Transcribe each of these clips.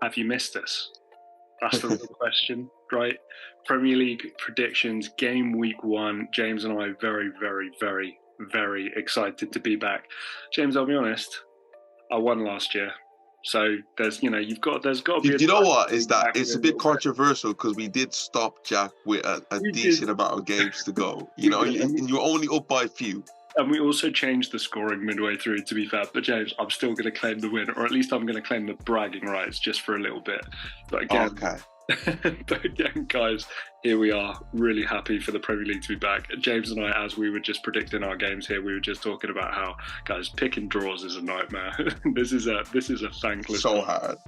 have you missed us? That's the real question, right? Premier League predictions, game week 1. James and I very, very, very, very excited to be back. James, I'll be honest, I won last year. So there's got to be. You know what is that? It's a bit controversial because we did stop Jack with a decent amount of games to go. And you're only up by a few. And we also changed the scoring midway through, to be fair. But James, I'm still going to claim the win, or at least I'm going to claim the bragging rights just for a little bit. But again, but again, guys, here we are, really happy for the Premier League to be back. James and I, as we were just predicting our games here, we were just talking about how, guys, picking draws is a nightmare. This is a thankless. So hard.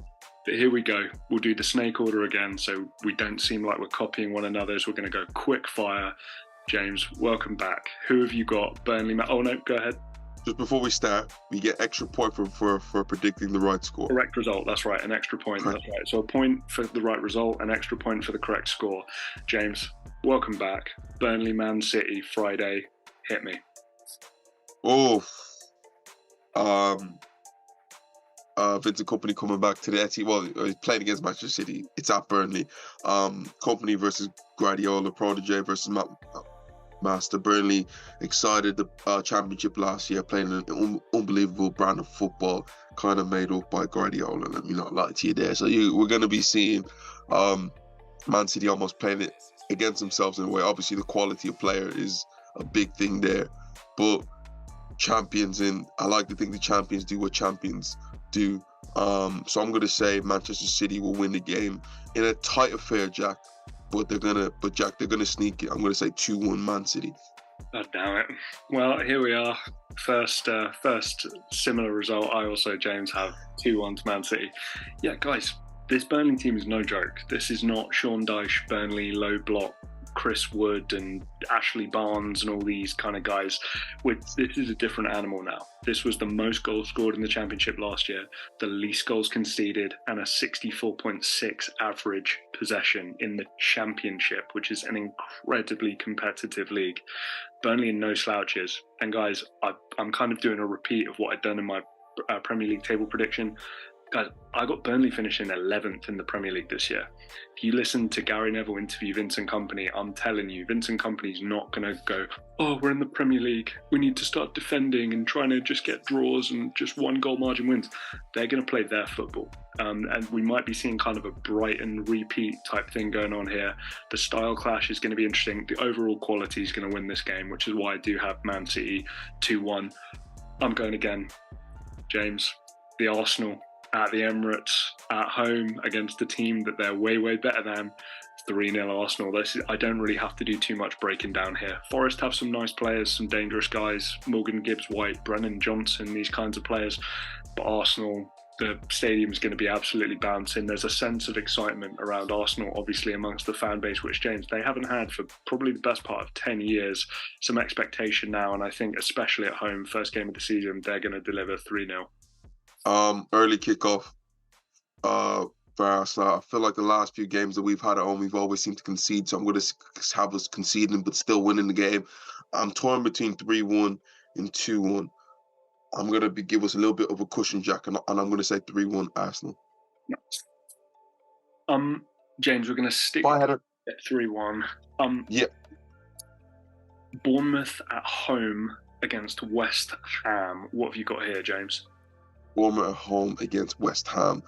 But here we go. We'll do the snake order again, so we don't seem like we're copying one another. So we're going to go quick fire. James, welcome back. Who have you got? Burnley? Oh no, go ahead. Just before we start, we get extra point for predicting the right score. Correct result, that's right. An extra point, That's right. So a point for the right result, an extra point for the correct score. James, welcome back. Burnley, Man City, Friday. Hit me. Vincent Kompany coming back to the team. Well, he's playing against Manchester City. It's at Burnley. Kompany versus Guardiola, protege versus Master. Burnley excited the championship last year, playing an unbelievable brand of football, kind of made up by Guardiola. Let me not lie to you there. So we're going to be seeing Man City almost playing it against themselves in a way. Obviously, the quality of player is a big thing there, but champions, and I like to think the champions do what champions do. So I'm going to say Manchester City will win the game in a tight affair, Jack. But they're gonna sneak it. I'm gonna say 2-1 Man City. Oh, damn it. Well, here we are. First similar result. I also, James, have 2-1 to Man City. Yeah, guys, this Burnley team is no joke. This is not Sean Dyche, Burnley, low block, Chris Wood and Ashley Barnes and all these kind of guys. This is a different animal now. This was the most goals scored in the championship last year, the least goals conceded, and a 64.6 average possession in the championship, which is an incredibly competitive league. Burnley in no slouches. And guys, I'm kind of doing a repeat of what I'd done in my Premier League table prediction. Guys, I got Burnley finishing 11th in the Premier League this year. If you listen to Gary Neville interview Vincent Kompany, I'm telling you, Vincent Kompany's not going to go, oh, we're in the Premier League, we need to start defending and trying to just get draws and just 1 goal margin wins. They're going to play their football. And we might be seeing kind of a Brighton repeat type thing going on here. The style clash is going to be interesting. The overall quality is going to win this game, which is why I do have Man City 2-1. I'm going again, James, the Arsenal. At the Emirates, at home, against a team that they're way, way better than. 3-0 Arsenal. I don't really have to do too much breaking down here. Forest have some nice players, some dangerous guys. Morgan Gibbs-White, Brennan Johnson, these kinds of players. But Arsenal, the stadium's going to be absolutely bouncing. There's a sense of excitement around Arsenal, obviously, amongst the fan base, which, James, they haven't had for probably the best part of 10 years. Some expectation now, and I think especially at home, first game of the season, they're going to deliver 3-0. Early kickoff for Arsenal. I feel like the last few games that we've had at home, we've always seemed to concede. So I'm going to have us conceding, but still winning the game. I'm torn between 3-1 and 2-1. I'm going to give us a little bit of a cushion, Jack, and I'm going to say 3-1 Arsenal. James, we're going to stick at 3-1. Yeah. Bournemouth at home against West Ham. What have you got here, James? Bournemouth at home against West Ham.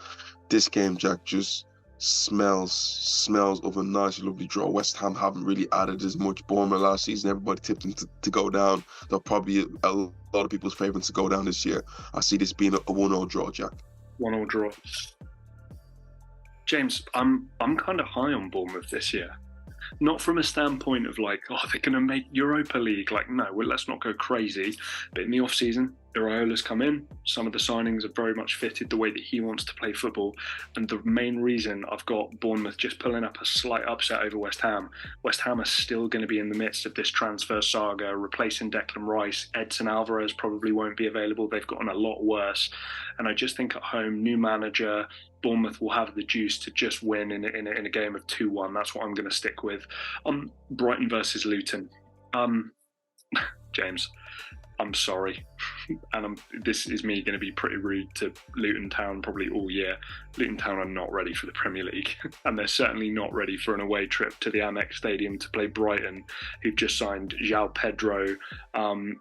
This game, Jack, just smells of a nice, lovely draw. West Ham haven't really added as much. Bournemouth last season, everybody tipped them to go down. They're probably a lot of people's favourites to go down this year. I see this being a 1-0 draw, Jack. 1-0 draw. James, I'm kind of high on Bournemouth this year. Not from a standpoint of like, oh, they're going to make Europa League. Like, no, well, let's not go crazy. But in the off-season, Iraola's come in. Some of the signings have very much fitted the way that he wants to play football. And the main reason I've got Bournemouth just pulling up a slight upset over West Ham. West Ham are still going to be in the midst of this transfer saga, replacing Declan Rice. Edson Alvarez probably won't be available. They've gotten a lot worse. And I just think at home, new manager, Bournemouth will have the juice to just win in a game of 2-1. That's what I'm going to stick with. Brighton versus Luton. James, I'm sorry. and this is me going to be pretty rude to Luton Town probably all year. Luton Town are not ready for the Premier League, and they're certainly not ready for an away trip to the Amex Stadium to play Brighton, who've just signed João Pedro, and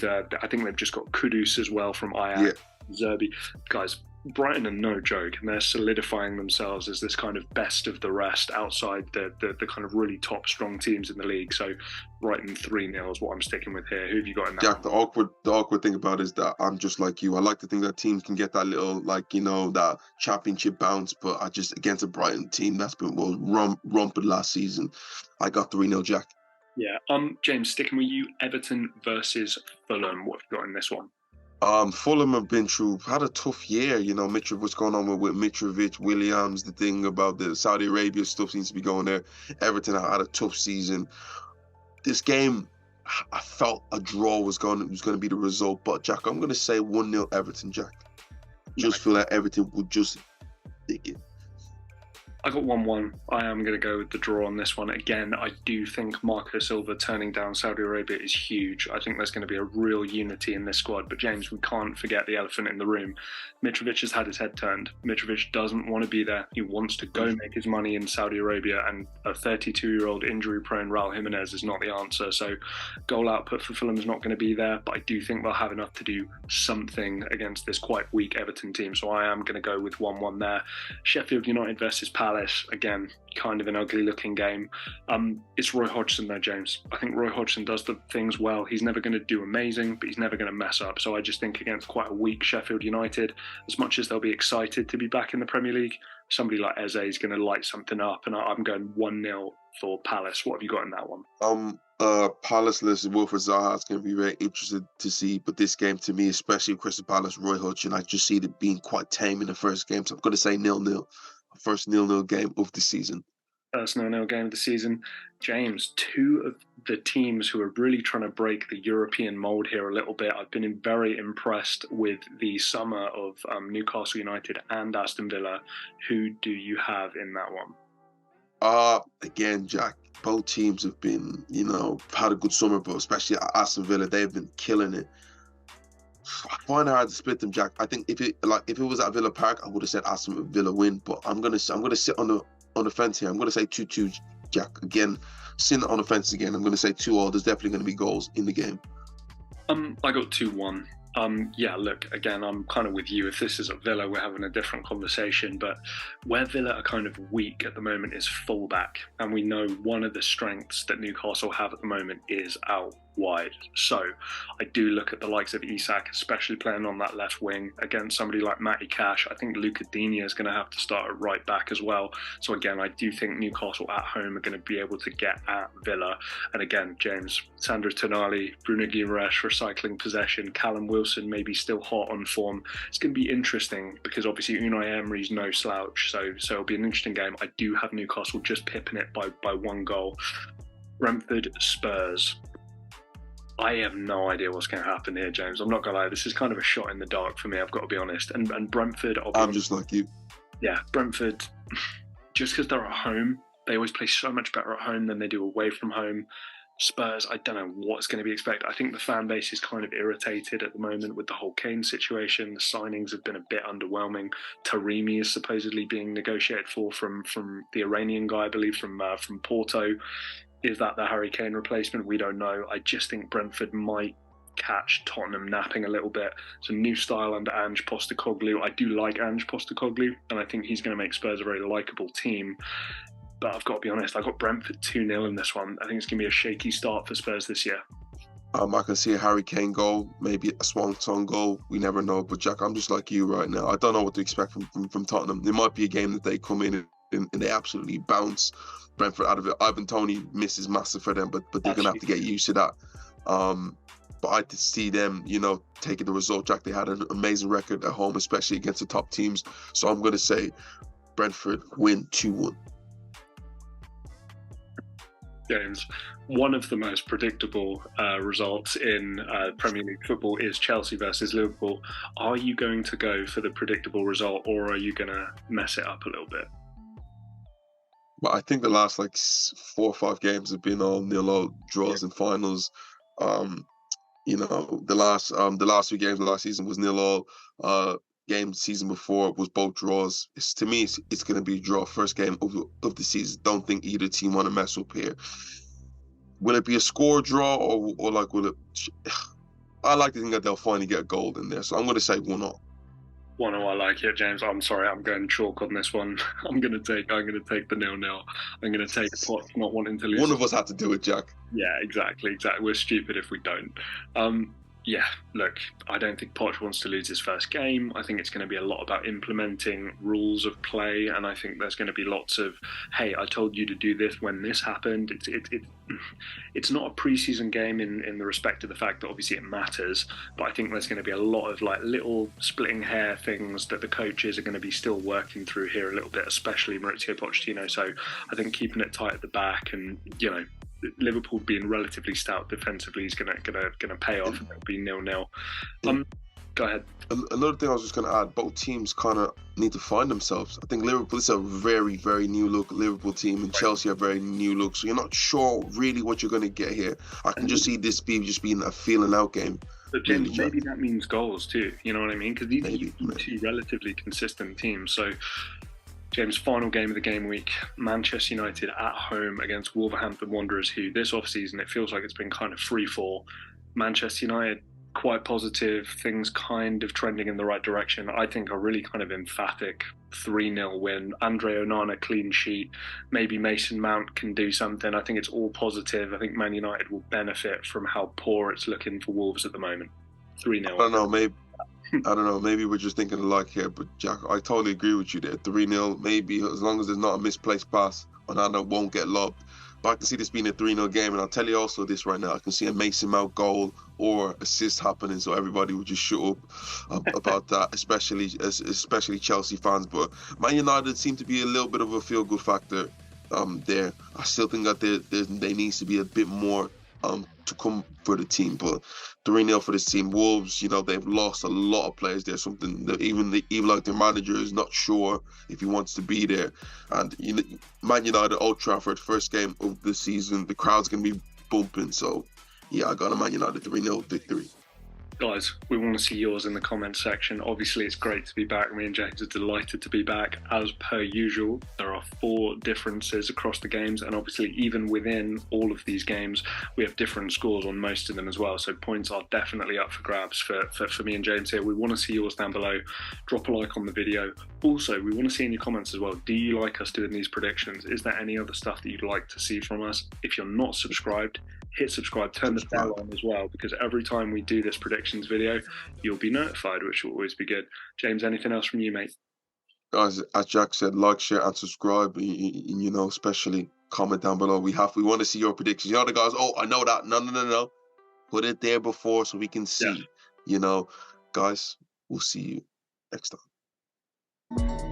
I think they've just got Kudus as well from Ajax, Zerbi. Guys, Brighton are no joke, and they're solidifying themselves as this kind of best of the rest outside the kind of really top strong teams in the league. So Brighton 3-0 is what I'm sticking with here. Who have you got in that? Jack, the awkward thing about it is that I'm just like you. I like to think that teams can get that little, like, you know, that championship bounce, but I just, against a Brighton team that's been rumped last season, I got 3-0, Jack. Yeah. James, sticking with you, Everton versus Fulham. What have you got in this one? Fulham have had a tough year, you know. What's going on with Mitrovic, Williams, the thing about the Saudi Arabia stuff seems to be going there. Everton had a tough season. This game, I felt a draw was going to be the result, but Jack, I'm going to say 1-0 Everton, Jack. Just feel like Everton would just dig it. I got 1-1. I am going to go with the draw on this one. Again, I do think Marco Silva turning down Saudi Arabia is huge. I think there's going to be a real unity in this squad. But James, we can't forget the elephant in the room. Mitrovic has had his head turned. Mitrovic doesn't want to be there. He wants to go make his money in Saudi Arabia, and a 32-year-old injury-prone Raul Jimenez is not the answer. So goal output for Fulham is not going to be there, but I do think they'll have enough to do something against this quite weak Everton team. So I am going to go with 1-1 there. Sheffield United versus Palace. Again, kind of an ugly looking game. It's Roy Hodgson though, James. I think Roy Hodgson does the things well. He's never going to do amazing, but he's never going to mess up. So I just think against quite a weak Sheffield United, as much as they'll be excited to be back in the Premier League, somebody like Eze is going to light something up, and I'm going 1-0 for Palace. What have you got in that one? Palace versus Wilfred Zaha is going to be very interesting to see, but this game to me, especially Crystal Palace, Roy Hodgson, I just see it being quite tame in the first game, so I'm going to say 0-0. First 0-0 game of the season. First 0-0 game of the season. James, two of the teams who are really trying to break the European mould here a little bit. I've been very impressed with the summer of Newcastle United and Aston Villa. Who do you have in that one? Again, Jack, both teams have been, you know, had a good summer, but especially Aston Villa, they've been killing it. I find it hard to split them, Jack. I think if it was at Villa Park, I would have said Aston Villa win. But I'm gonna sit on the fence here. I'm gonna say 2-2, Jack. Again, sitting on the fence again. I'm gonna say 2-2. There's definitely gonna be goals in the game. I got 2-1. Yeah, look, again, I'm kind of with you. If this is at Villa, we're having a different conversation. But where Villa are kind of weak at the moment is fullback. And we know one of the strengths that Newcastle have at the moment is out wide. So I do look at the likes of Isak, especially playing on that left wing against somebody like Matty Cash. I think Luca Digne is going to have to start at right back as well. So again, I do think Newcastle at home are going to be able to get at Villa. And again, James, Sandro Tonali, Bruno Guimaraes recycling possession, Callum Wilson maybe still hot on form. It's going to be interesting because obviously Unai Emery's no slouch. So it'll be an interesting game. I do have Newcastle just pipping it by 1 goal. Brentford Spurs. I have no idea what's going to happen here, James. I'm not going to lie. This is kind of a shot in the dark for me, I've got to be honest. And Brentford... I'm just like you. Yeah, Brentford, just because they're at home, they always play so much better at home than they do away from home. Spurs, I don't know what's going to be expected. I think the fan base is kind of irritated at the moment with the whole Kane situation. The signings have been a bit underwhelming. Taremi is supposedly being negotiated for from the Iranian guy, I believe, from Porto. Is that the Harry Kane replacement? We don't know. I just think Brentford might catch Tottenham napping a little bit. It's a new style under Ange Postecoglou. I do like Ange Postecoglou, and I think he's going to make Spurs a very likeable team. But I've got to be honest, I got Brentford 2-0 in this one. I think it's going to be a shaky start for Spurs this year. I can see a Harry Kane goal, maybe a swan song goal. We never know. But Jack, I'm just like you right now. I don't know what to expect from Tottenham. There might be a game that they come in and they absolutely bounce Brentford out of it. Ivan Toney misses massive for them, but they're going to have to get used to that. But I could see them, you know, taking the result. Jack, they had an amazing record at home, especially against the top teams. So I'm going to say Brentford win 2-1. James, one of the most predictable results in Premier League football is Chelsea versus Liverpool. Are you going to go for the predictable result, or are you going to mess it up a little bit? But I think the last 4 or 5 games have been all 0-0 draws and finals. You know, the last 2 games of last season was 0-0. Game season before was both draws. To me, it's going to be a draw. First game of the season. Don't think either team want to mess up here. Will it be a score draw or like will it? I like to think that they'll finally get a goal in there, so I'm going to say 1-0. 1-0, I like it, James. I'm sorry, I'm going chalk on this one. I'm gonna take the 0-0. I'm gonna take Poch not wanting to lose. One of us had to do it, Jack. Yeah, exactly. We're stupid if we don't. Yeah, look, I don't think Poch wants to lose his first game. I think it's going to be a lot about implementing rules of play, and I think there's going to be lots of, hey, I told you to do this when this happened. It's not a preseason game in the respect of the fact that obviously it matters, but I think there's going to be a lot of like little splitting hair things that the coaches are going to be still working through here a little bit, especially Mauricio Pochettino. So I think keeping it tight at the back and, you know, Liverpool being relatively stout defensively is gonna pay off. It'll be 0-0. Go ahead. Another thing I was just going to add: both teams kind of need to find themselves. I think Liverpool is a very, very new look Liverpool team, and Chelsea are very new look. So you're not sure really what you're going to get here. I can just see this being a feeling out game. But James, maybe that means goals too. You know what I mean? Because these are two relatively consistent teams. So. James, final game of the game week, Manchester United at home against Wolverhampton Wanderers, who this off-season, it feels like it's been kind of free-fall. Manchester United, quite positive, things kind of trending in the right direction. I think a really kind of emphatic 3-0 win. Andre Onana clean sheet. Maybe Mason Mount can do something. I think it's all positive. I think Man United will benefit from how poor it's looking for Wolves at the moment. 3-0. I don't know, maybe we're just thinking alike here, but Jack, I totally agree with you there. 3-0, maybe, as long as there's not a misplaced pass, Onana won't get lobbed. But I can see this being a 3-0 game, and I'll tell you also this right now, I can see a Mason Mount goal or assist happening, so everybody would just shut up about that, especially Chelsea fans. But Man United seem to be a little bit of a feel-good factor there. I still think that there needs to be a bit more to come for the team, but 3-0 for this team. Wolves, you know, they've lost a lot of players there. Something that even like their manager is not sure if he wants to be there. And you know, Man United, Old Trafford, first game of the season, the crowd's gonna be bumping. So yeah, I got a Man United 3-0 victory. Guys, we want to see yours in the comments section. Obviously, it's great to be back. Me and James are delighted to be back. As per usual, there are 4 differences across the games, and obviously, even within all of these games, we have different scores on most of them as well. So points are definitely up for grabs for me and James here. We want to see yours down below. Drop a like on the video. Also, we want to see in your comments as well, do you like us doing these predictions? Is there any other stuff that you'd like to see from us? If you're not subscribed, hit subscribe, turn the bell on as well, because every time we do this predictions video, you'll be notified, which will always be good. James, anything else from you, mate? Guys, as Jack said, like, share, and subscribe. You know, especially comment down below. We want to see your predictions. You know, the guys, oh, I know that. No. Put it there before so we can see. Yeah. You know, guys, we'll see you next time.